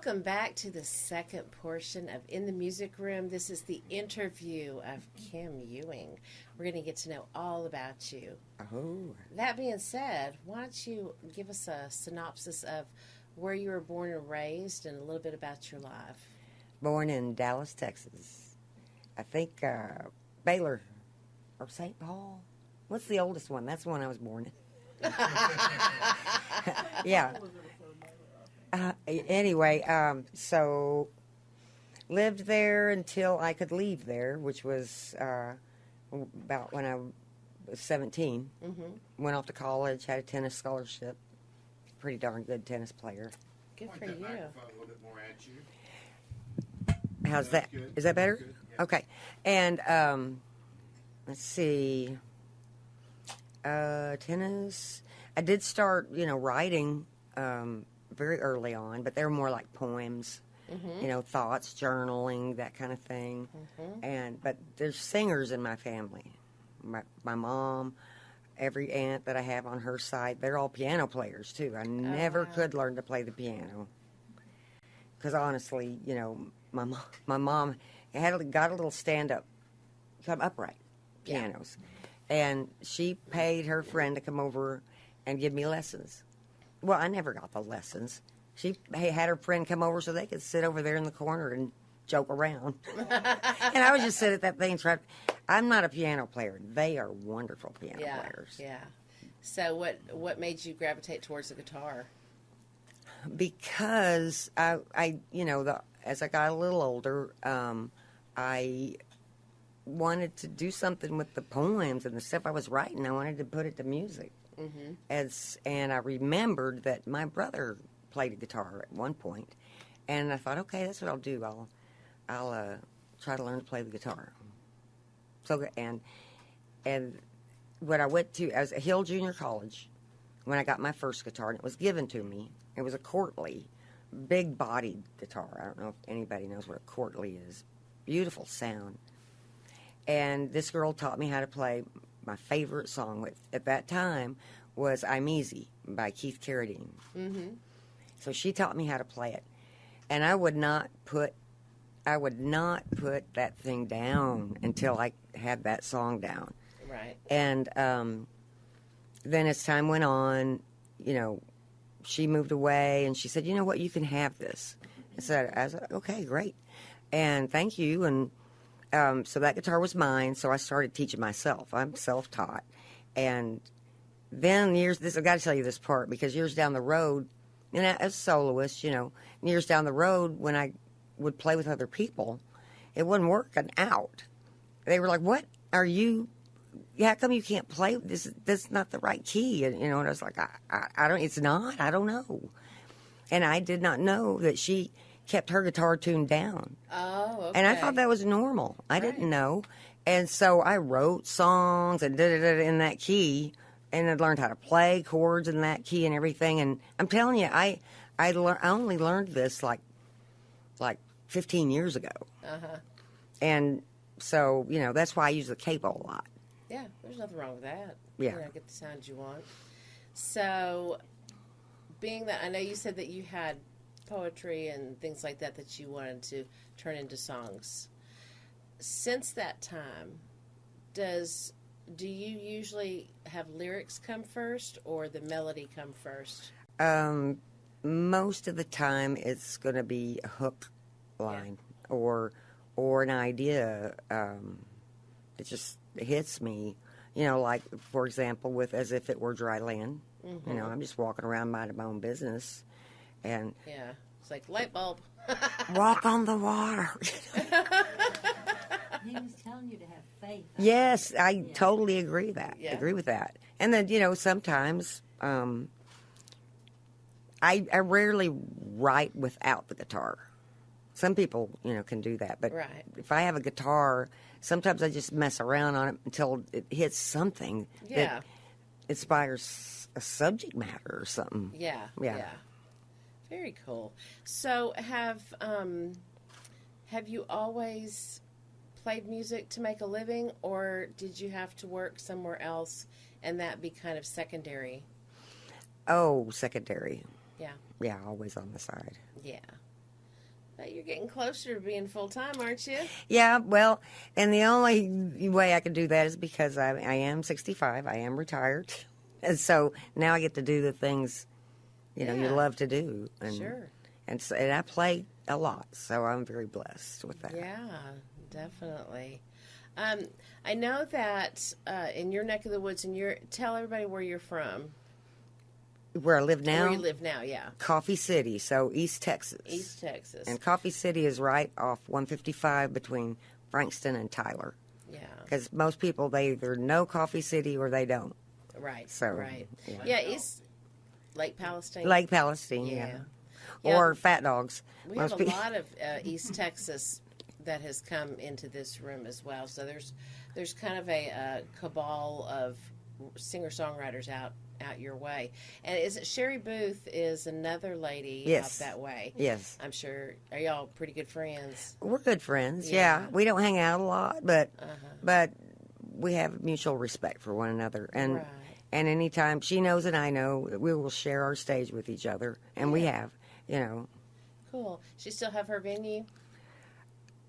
Welcome back to the second portion of In the Music Room. This is the interview of Kim Ewing. We're going to get to know all about you. Oh. That being said, why don't you give us a synopsis of where you were born and raised and a little bit about your life? Born in Dallas, Texas. I think Baylor or St. Paul. What's the oldest one? That's the one I was born in. Yeah. Anyway, so lived there until I could leave there, which was about when I was 17. Mm-hmm. Went off to college, had a tennis scholarship. Pretty darn good tennis player. Good for you. A little bit more at you. How's that? Good. Is that better? Good, yeah. Okay. And let's see. Tennis. I did start, writing very early on, but they were more like poems, Mm-hmm. thoughts, journaling, that kind of thing. Mm-hmm. But there's singers in my family. My mom, every aunt that I have on her side, they're all piano players too. I never wow. could learn to play the piano because honestly, my mom got a little stand-up, upright pianos, and she paid her friend to come over and give me lessons. Well, I never got the lessons. She had her friend come over so they could sit over there in the corner and joke around. And I would just sit at that thing and try. I'm not a piano player. They are wonderful piano players. Yeah. So what made you gravitate towards the guitar? Because as I got a little older, I wanted to do something with the poems and the stuff I was writing. I wanted to put it to music. Mm-hmm. And I remembered that my brother played a guitar at one point, and I thought, okay, that's what I'll do. I'll try to learn to play the guitar. So and when I went to as a Hill Junior College, when I got my first guitar, and it was given to me. It was a Courtley, big-bodied guitar. I don't know if anybody knows what a Courtley is. Beautiful sound. And this girl taught me how to play. My favorite song at that time was I'm Easy by Keith Carradine. Mm-hmm. So she taught me how to play it. And I would not put that thing down until I had that song down. Right. And then as time went on, she moved away and she said, you know what, you can have this. I was like, okay, great. And thank you. And so that guitar was mine, so I started teaching myself. I'm self-taught. And then I've got to tell you this part, because years down the road, and as a soloist, years down the road when I would play with other people, it wasn't working out. They were like, what are you, how come you can't play? This is not the right key. And I was like, I don't know. And I did not know that she kept her guitar tuned down. Oh, okay. And I thought that was normal. I didn't know. And so I wrote songs and did it in that key, and I learned how to play chords in that key and everything. And I'm telling you, I only learned this like 15 years ago. Uh-huh. And so, that's why I use the capo a lot. Yeah, there's nothing wrong with that. Yeah. Get the sound you want. So, being that, I know you said that you had poetry and things like that you wanted to turn into songs. Since that time, do you usually have lyrics come first or the melody come first? Most of the time it's going to be a hook line or an idea that just hits me, like, for example, with As If It Were Dry Land. Mm-hmm. I'm just walking around minding my own business. And yeah, it's like light bulb. Walk on the water. He was telling you to have faith. Yes, I totally agree with that. And then, sometimes I rarely write without the guitar. Some people, can do that. But Right. if I have a guitar, sometimes I just mess around on it until it hits something that inspires a subject matter or something. Yeah. Yeah. Very cool. So have you always played music to make a living, or did you have to work somewhere else and that be kind of secondary? Oh, secondary. Yeah. Yeah, always on the side. Yeah. But you're getting closer to being full time, aren't you? Yeah, well, and the only way I can do that is because I am 65. I am retired. And so now I get to do the things, you Yeah. love to do. And, Sure. And I play a lot, so I'm very blessed with that. Yeah, definitely. I know that in your neck of the woods, tell everybody where you're from. Where I live now? Where you live now, yeah. Coffee City, so East Texas. East Texas. And Coffee City is right off 155 between Frankston and Tyler. Yeah. Because most people, they either know Coffee City or they don't. Right. So, right. yeah. Yeah, East Lake Palestine. Lake Palestine, Yeah. Or Fat Dogs. We have a lot of East Texas that has come into this room as well. So there's kind of a cabal of singer-songwriters out your way. And is it Sherry Booth is another lady Yes. out that way? Yes. I'm sure. Are y'all pretty good friends? We're good friends, Yeah. yeah. We don't hang out a lot, but we have mutual respect for one another. And Right. and anytime she knows and I know, we will share our stage with each other. And we have, Cool. She still have her venue?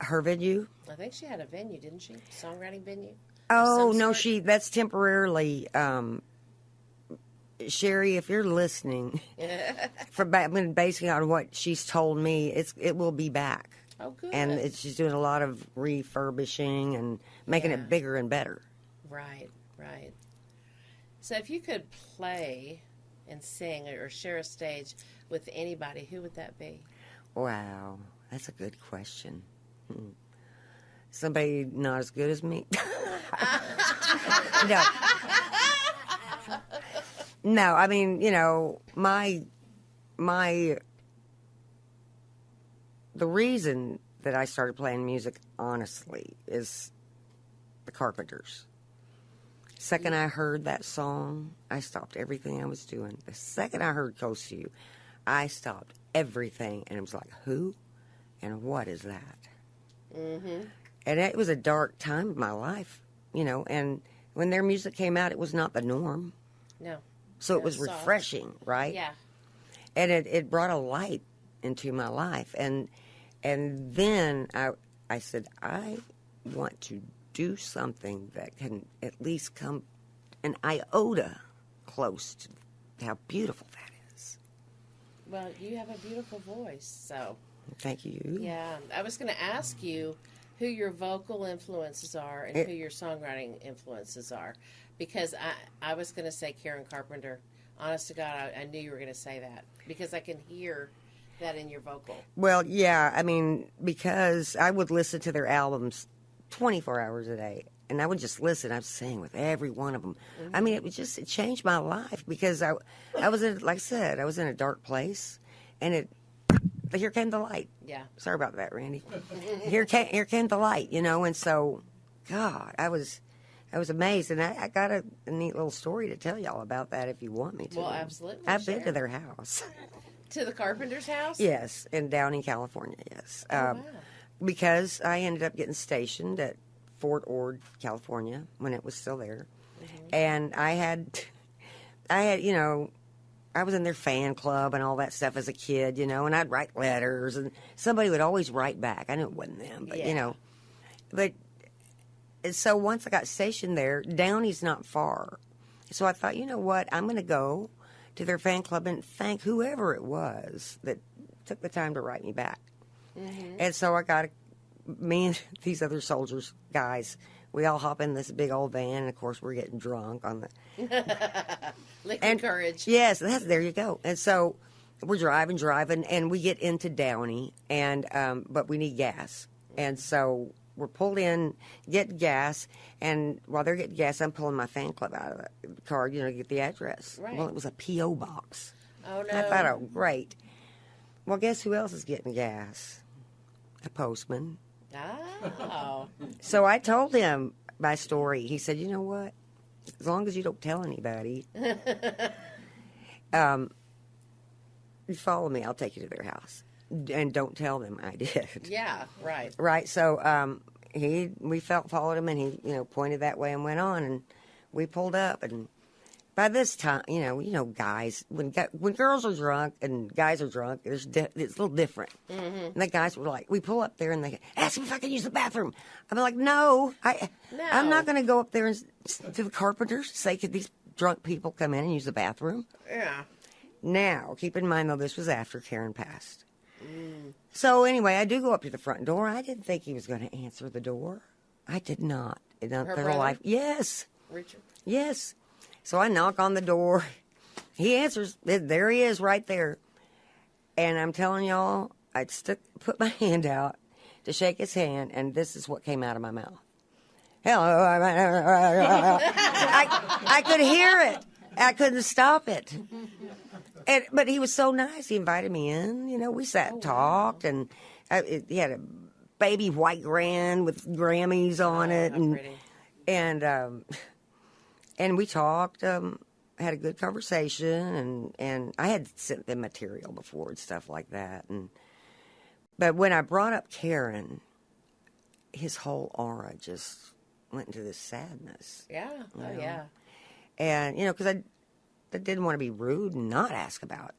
her venue. I think she had a venue, didn't she? Songwriting venue? Oh, some no, sort? that's temporarily. Sherry, if you're listening, basing on what she's told me, it will be back. Oh, good. And she's doing a lot of refurbishing and making Yeah. it bigger and better. Right, right. So if you could play and sing or share a stage with anybody, who would that be? Wow, that's a good question. Somebody not as good as me. No. No, I mean, the reason that I started playing music, honestly, is the Carpenters. Second I heard that song, I stopped everything I was doing. The second I heard Close to You, I stopped everything, and it was like, who and what is that? Mm-hmm. And it was a dark time of my life, and when their music came out, it was not the norm. No. So it was Soft. refreshing, right? Yeah. And it brought a light into my life. And then I said, I want to do something that can at least come an iota close to how beautiful that is. Well, you have a beautiful voice, so. Thank you. Yeah. I was going to ask you who your vocal influences are and who your songwriting influences are. Because I was going to say Karen Carpenter. Honest to God, I knew you were going to say that. Because I can hear that in your vocal. Well, yeah, I mean, because I would listen to their albums 24 hours a day. And I would just listen. I'd sing with every one of them. Mm-hmm. I mean, it changed my life because I was in, like I said, I was in a dark place. And here came the light. Yeah. Sorry about that, Randy. Here came the light, and so, God, I was amazed. And I got a neat little story to tell y'all about that if you want me to. Well, absolutely. I've been Share. to their house. To the Carpenter's house? Yes, in Downey, California, yes. Oh, wow. Because I ended up getting stationed at Fort Ord, California, when it was still there. Mm-hmm. And I had, I was in their fan club and all that stuff as a kid, and I'd write letters, and somebody would always write back. I knew it wasn't them, but, Yeah. But, so once I got stationed there, Downey's not far. So I thought, you know what, I'm going to go to their fan club and thank whoever it was that took the time to write me back. Mm-hmm. And so me and these other soldiers, guys, we all hop in this big old van, and of course we're getting drunk on the Liquid courage. Yes, there you go. And so we're driving, and we get into Downey, and but we need gas, and so we're pulled in, get gas, and while they're getting gas, I'm pulling my fan club out of the car, to get the address. Right. Well, it was a P.O. box. Oh, no. I thought, oh, great. Well, guess who else is getting gas? A postman. Oh. So I told him my story. He said, you know what? As long as you don't tell anybody, you follow me, I'll take you to their house. And don't tell them I did. Yeah, right. Right, so we followed him, and he, pointed that way and went on, and we pulled up, and by this time, guys, when girls are drunk and guys are drunk, it's a little different. Mm-hmm. And the guys were like, we pull up there and they ask me if I can use the bathroom. I'm like, no, I'm not going to go up there and to the carpenters say, could these drunk people come in and use the bathroom? Yeah. Now, keep in mind, though, this was after Karen passed. So anyway, I do go up to the front door. I didn't think he was going to answer the door. I did not. In Her their brother? life. Yes. Richard? Yes. So I knock on the door. He answers. There he is right there. And I'm telling y'all, I put my hand out to shake his hand, and this is what came out of my mouth. Hello. I could hear it. I couldn't stop it. But he was so nice. He invited me in. We sat and talked, and he had a baby white Grand with Grammys on it, and we talked. Had a good conversation, and I had sent them material before and stuff like that. But when I brought up Karen, his whole aura just went into this sadness. Yeah. Oh, yeah. And because I didn't want to be rude and not ask about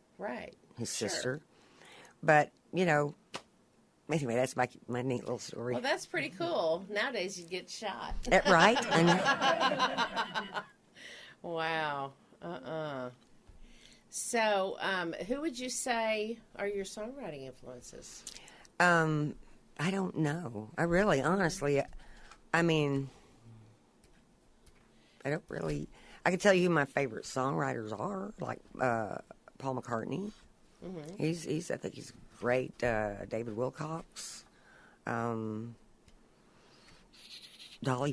his sister. But, anyway, that's my neat little story. Well, that's pretty cool. Nowadays, you'd get shot. Right? Wow. So, who would you say are your songwriting influences? I don't know. I really, honestly, I don't really... I can tell you who my favorite songwriters are, like Paul McCartney. Mm-hmm. He's I think he's great. David Wilcox, Dolly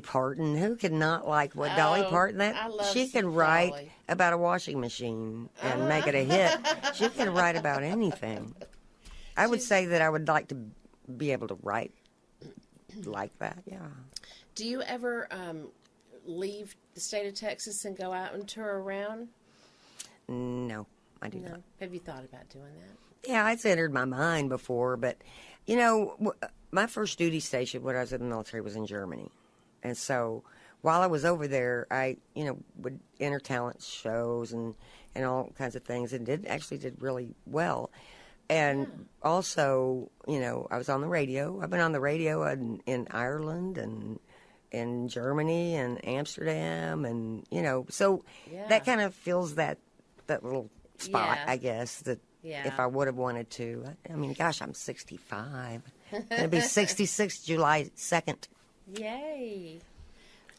Parton. Who could not like what Dolly Parton? She can write Dolly about a washing machine and make it a hit. She can write about anything. I would say that I would like to be able to write like that. Yeah. Do you ever leave the state of Texas and go out and tour around? No, I do not. Have you thought about doing that? Yeah, it's entered my mind before, but, my first duty station when I was in the military was in Germany. And so while I was over there, I, would enter talent shows and all kinds of things and did really well. And also, I was on the radio. I've been on the radio in Ireland and in Germany and Amsterdam, and so that kind of fills that little spot, I guess, that if I would have wanted to. I mean, gosh, I'm 65. It'll be 66 July 2nd. Yay.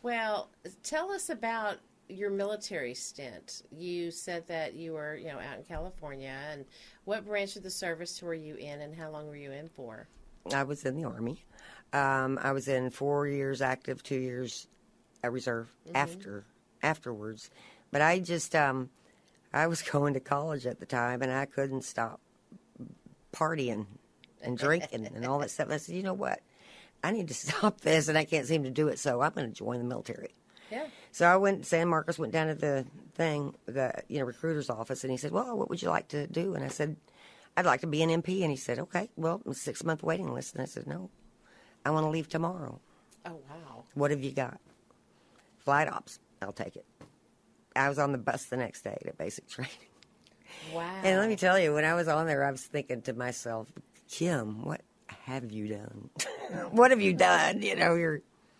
Well, tell us about your military stint. You said that you were, out in California, and what branch of the service were you in, and how long were you in for? I was in the Army. I was in 4 years active, 2 years reserve afterwards. But I just, I was going to college at the time, and I couldn't stop partying and drinking and all that stuff. And I said, you know what? I need to stop this, and I can't seem to do it, so I'm going to join the military. Yeah. So I went, San Marcos, went down to the recruiter's office, and he said, well, what would you like to do? And I said, I'd like to be an MP. And he said, okay, well, a 6-month waiting list. And I said, no, I want to leave tomorrow. Oh, wow. What have you got? Flight ops. I'll take it. I was on the bus the next day to basic training. Wow. And let me tell you, when I was on there, I was thinking to myself, Kim, what have you done? What have you done?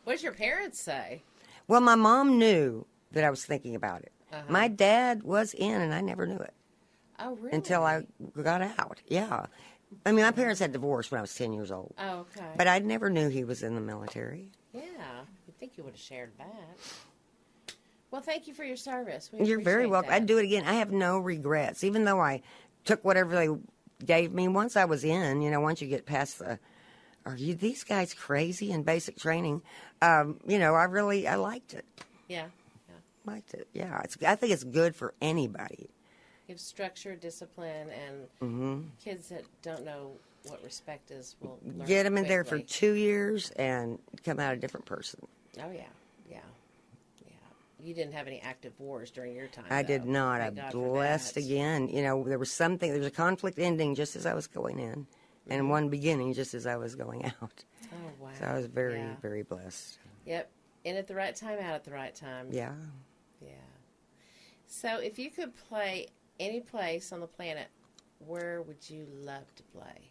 What did your parents say? Well, my mom knew that I was thinking about it. Uh-huh. My dad was in, and I never knew it. Oh, really? Until I got out. Yeah. I mean, my parents had divorced when I was 10 years old. Oh, okay. But I never knew he was in the military. Yeah. You'd think you would have shared that. Well, thank you for your service. You're very welcome. That. I'd do it again. I have no regrets, even though I took whatever they gave me. Once I was in, once you get past are you these guys crazy in basic training? I liked it. Yeah. Liked it. Yeah. I think it's good for anybody. Give structure, discipline, and kids that don't know what respect is will learn Get them in there for quickly. 2 years and come out a different person. Oh, yeah. You didn't have any active wars during your time. I did not. Thank I'm God for blessed that. again. There was a conflict ending just as I was going in, and one beginning just as I was going out. Oh, wow. So I was very, very blessed. Yep. In at the right time, out at the right time. Yeah. Yeah. So, if you could play any place on the planet, where would you love to play?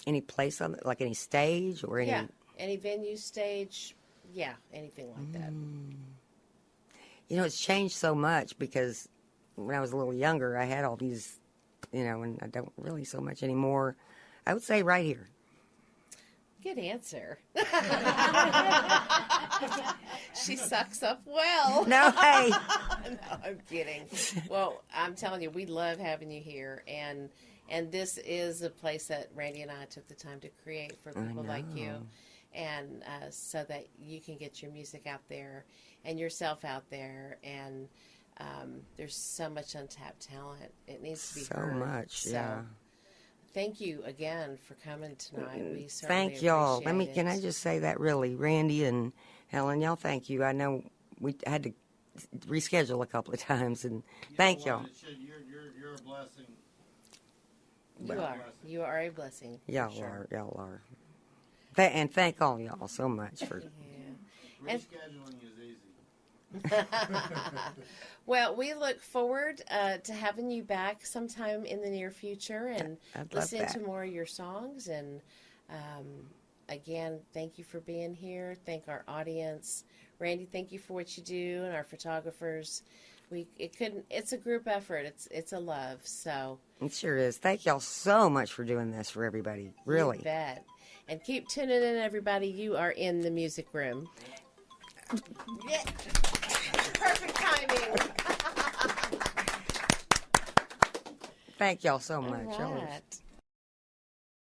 Any place on like any stage or any? Yeah, any venue, stage, yeah, anything like that. You know, it's changed so much because when I was a little younger, I had all these, you know, and I don't really so much anymore. I would say right here. Good answer. She sucks up well. No, hey. No, I'm kidding. Well, I'm telling you, we love having you here, and this is a place that Randy and I took the time to create for people like you, and so that you can get your music out there and yourself out there, and there's so much untapped talent. It needs to be So heard. much, So, yeah. thank you again for coming tonight. We certainly Thank y'all. appreciate Can I it. just say that really, Randy and Helen, y'all thank you. I know we had to reschedule a couple of times, and thank y'all. You're a blessing. You are a blessing. for Y'all sure. are. And thank all y'all so much for. Yeah. And- Rescheduling is easy. Well, we look forward to having you back sometime in the near future and I'd love listening that. to more of your songs. And again, thank you for being here. Thank our audience. Randy, thank you for what you do, and our photographers. It's a group effort. It's a love. So It sure is. Thank y'all so much for doing this for everybody. Really. you bet. And keep tuning in, everybody. You are in the music room. Yeah. Perfect timing. Thank y'all so much. All Y'all are right.